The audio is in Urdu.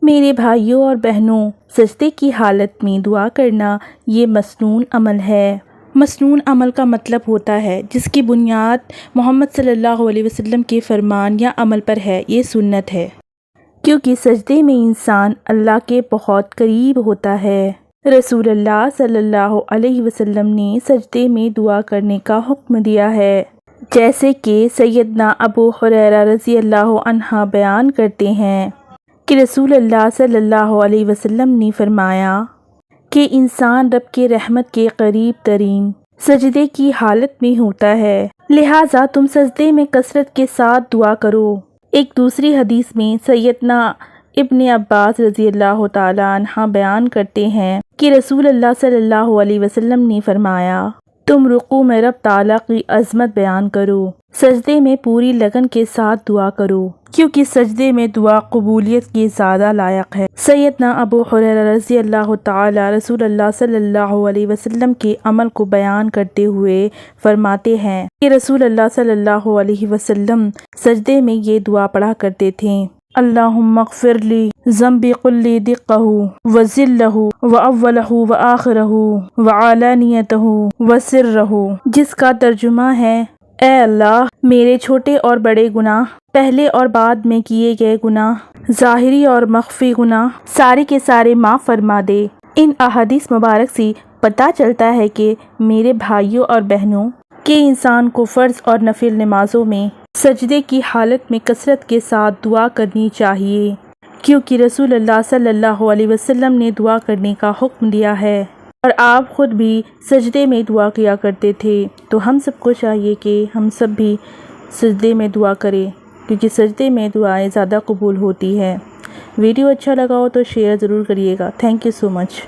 میرے بھائیوں اور بہنوں، سجدے کی حالت میں دعا کرنا یہ مسنون عمل ہے۔ مسنون عمل کا مطلب ہوتا ہے جس کی بنیاد محمد صلی اللہ علیہ وسلم کے فرمان یا عمل پر ہے۔ یہ سنت ہے کیونکہ سجدے میں انسان اللہ کے بہت قریب ہوتا ہے۔ رسول اللہ صلی اللہ علیہ وسلم نے سجدے میں دعا کرنے کا حکم دیا ہے، جیسے کہ سیدنا ابو ہریرہ رضی اللہ عنہ بیان کرتے ہیں کہ رسول اللہ صلی اللہ علیہ وسلم نے فرمایا کہ انسان رب کے رحمت کے قریب ترین سجدے کی حالت میں ہوتا ہے، لہٰذا تم سجدے میں کثرت کے ساتھ دعا کرو۔ ایک دوسری حدیث میں سیدنا ابن عباس رضی اللہ تعالیٰ عنہ بیان کرتے ہیں کہ رسول اللہ صلی اللہ علیہ وسلم نے فرمایا، تم رکوع میں رب تعالیٰ کی عظمت بیان کرو، سجدے میں پوری لگن کے ساتھ دعا کرو، کیونکہ سجدے میں دعا قبولیت کے زیادہ لائق ہے۔ سیدنا ابو ہریرہ رضی اللہ تعالیٰ رسول اللہ صلی اللہ علیہ وسلم کے عمل کو بیان کرتے ہوئے فرماتے ہیں کہ رسول اللہ صلی اللہ علیہ وسلم سجدے میں یہ دعا پڑھا کرتے تھے، اللہم اغفر لی ذنبی کلی دقہ وذلہ واولہ وآخرہ وعلانیتہ وسرہ، جس کا ترجمہ ہے، اے اللہ میرے چھوٹے اور بڑے گناہ، پہلے اور بعد میں کیے گئے گناہ، ظاہری اور مخفی گناہ سارے کے سارے معاف فرما دے۔ ان احادیث مبارک سے پتہ چلتا ہے کہ میرے بھائیوں اور بہنوں کہ انسان کو فرض اور نفل نمازوں میں سجدے کی حالت میں کثرت کے ساتھ دعا کرنی چاہیے، کیونکہ رسول اللہ صلی اللہ علیہ وسلم نے دعا کرنے کا حکم دیا ہے اور آپ خود بھی سجدے میں دعا کیا کرتے تھے۔ تو ہم سب کو چاہیے کہ ہم سب بھی سجدے میں دعا کریں، کیونکہ سجدے میں دعائیں زیادہ قبول ہوتی ہے۔ ویڈیو اچھا لگا ہو تو شیئر ضرور کریے گا۔ Thank you so much.